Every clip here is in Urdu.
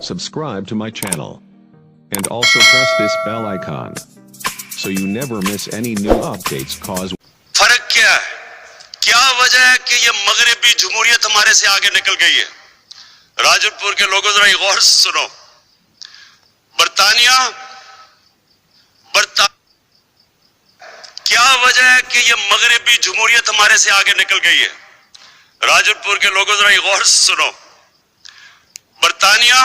subscribe to my channel, and also press this bell icon so you never miss any new updates. Cause فرق کیا ہے؟ کیا وجہ ہے کہ یہ مغربی جمہوریت ہمارے سے آگے نکل گئی ہے؟ راجپور کے لوگوں ذرا غور سے سنو. برطانیہ کیا وجہ ہے کہ یہ مغربی جمہوریت ہمارے سے آگے نکل گئی ہے؟ راجپور کے لوگوں ذرا غور سے سنو. برطانیہ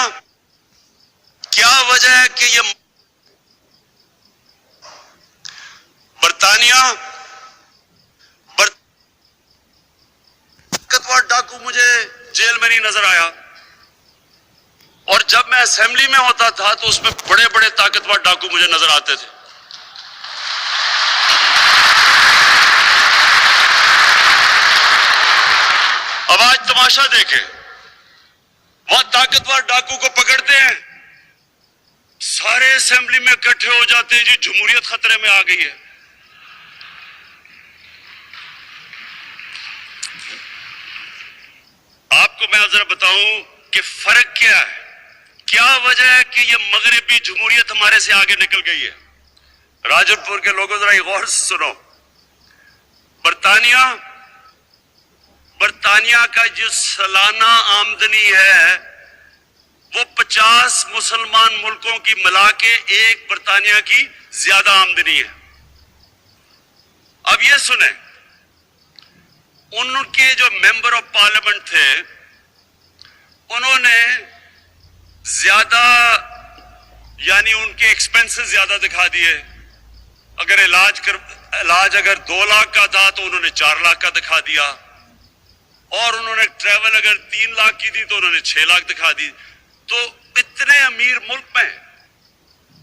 کیا وجہ ہے کہ یہ برطانیہ طاقتور ڈاکو مجھے جیل میں نہیں نظر آیا، اور جب میں اسمبلی میں ہوتا تھا تو اس میں بڑے بڑے طاقتور ڈاکو مجھے نظر آتے تھے. اب آج تماشا دیکھیں، وہاں طاقتور ڈاکو کو پکڑتے ہیں، سارے اسمبلی میں اکٹھے ہو جاتے ہیں، جی جمہوریت خطرے میں آ گئی ہے. آپ کو میں ذرا بتاؤں کہ فرق کیا ہے، کیا وجہ ہے کہ یہ مغربی جمہوریت ہمارے سے آگے نکل گئی ہے؟ راجپور کے لوگوں ذرا غور سے سنو. برطانیہ کا جو سالانہ آمدنی ہے وہ 50 مسلمان ملکوں کی ملا کے ایک برطانیہ کی زیادہ آمدنی ہے. اب یہ سنیں، ان کے جو ممبر آف پارلیمنٹ تھے انہوں نے زیادہ یعنی ان کے ایکسپنسز زیادہ دکھا دیے. اگر علاج اگر 2 لاکھ کا تھا تو انہوں نے 4 لاکھ کا دکھا دیا، اور انہوں نے ٹریول اگر 3 لاکھ کی تھی تو انہوں نے 6 لاکھ دکھا دی. تو اتنے امیر ملک میں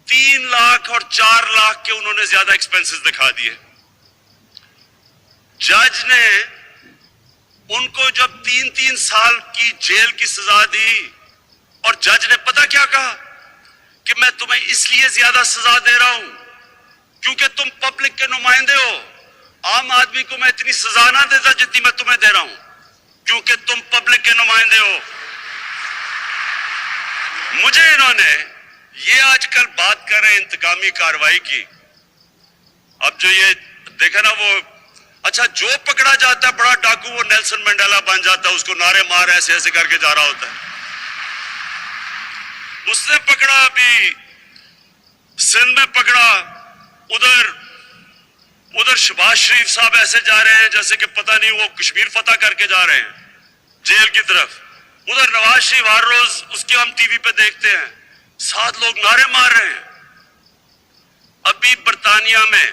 3 لاکھ اور 4 لاکھ کے انہوں نے زیادہ ایکسپنسز دکھا دیے. جج نے ان کو جب 3 سال کی جیل کی سزا دی، اور جج نے پتہ کیا کہا کہ میں تمہیں اس لیے زیادہ سزا دے رہا ہوں کیونکہ تم پبلک کے نمائندے ہو. عام آدمی کو میں اتنی سزا نہ دیتا جتنی میں تمہیں دے رہا ہوں کیونکہ تم پبلک کے نمائندے ہو. مجھے انہوں نے یہ آج کل بات کر رہے ہیں انتقامی کارروائی کی. اب جو یہ دیکھا نا، وہ اچھا جو پکڑا جاتا ہے بڑا ڈاکو وہ نیلسن منڈیلا بن جاتا ہے، اس کو نعرے مار ایسے ایسے کر کے جا رہا ہوتا ہے. اس نے پکڑا، ابھی سندھ میں پکڑا، ادھر شہباز شریف صاحب ایسے جا رہے ہیں جیسے کہ پتہ نہیں وہ کشمیر فتح کر کے جا رہے ہیں جیل کی طرف. ادھر نواز شریف ہر روز اس کے ہم ٹی وی پہ دیکھتے ہیں، 7 لوگ نعرے مار رہے ہیں. ابھی برطانیہ میں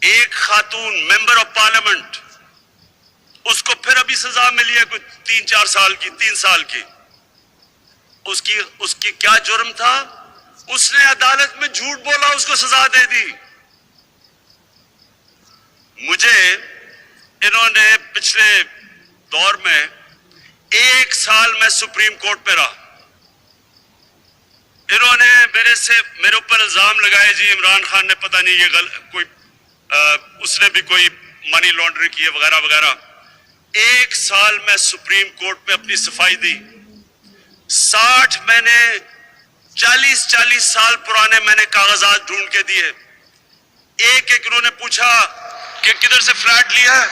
ایک خاتون ممبر آف پارلیمنٹ، اس کو پھر ابھی سزا ملی ہے کوئی 3 سال کی. اس کی کیا جرم تھا؟ اس نے عدالت میں جھوٹ بولا، اس کو سزا دے دی. مجھے انہوں نے پچھلے دور میں 1 سال میں سپریم کورٹ پہ رہا. انہوں نے میرے اوپر الزام لگائے، جی عمران خان نے پتہ نہیں یہ اس نے بھی کوئی منی لانڈرنگ کی ہے وغیرہ وغیرہ. 1 سال میں سپریم کورٹ میں اپنی صفائی دی. 60 میں نے 40 سال پرانے میں نے کاغذات ڈھونڈ کے دیے. ایک انہوں نے پوچھا کہ کدھر سے فلیٹ لیا ہے،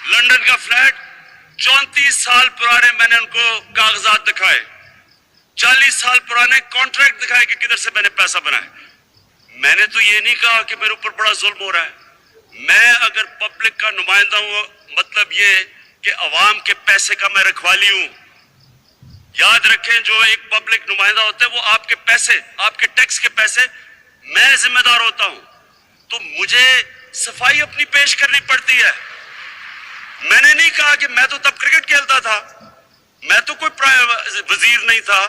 لندن کا فلیٹ. 34 سال پرانے میں نے ان کو کاغذات دکھائے. 40 سال پرانے کانٹریکٹ دکھائے کہ کدھر سے میں نے پیسہ بنایا. میں نے تو یہ نہیں کہا کہ میرے اوپر بڑا ظلم ہو رہا ہے. میں اگر پبلک کا نمائندہ ہوں، مطلب یہ کہ عوام کے پیسے کا میں رکھوالی ہوں. یاد رکھیں، جو ایک پبلک نمائندہ ہوتا ہے وہ آپ کے پیسے، آپ کے ٹیکس کے پیسے، میں ذمہ دار ہوتا ہوں. تو مجھے صفائی اپنی پیش کرنی پڑتی ہے. میں نے نہیں کہا کہ میں تو تب کرکٹ کھیلتا تھا، میں تو کوئی وزیر نہیں تھا.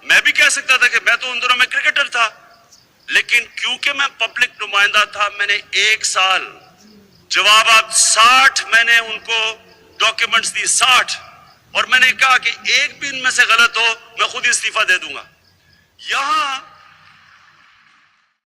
میں بھی کہہ سکتا تھا کہ میں تو ان دنوں میں کرکٹر تھا، لیکن کیونکہ میں پبلک نمائندہ تھا میں نے 1 سال جوابات 60 میں نے ان کو ڈاکیومنٹس دی 60، اور میں نے کہا کہ ایک بھی ان میں سے غلط ہو میں خود استعفیٰ دے دوں گا. یہاں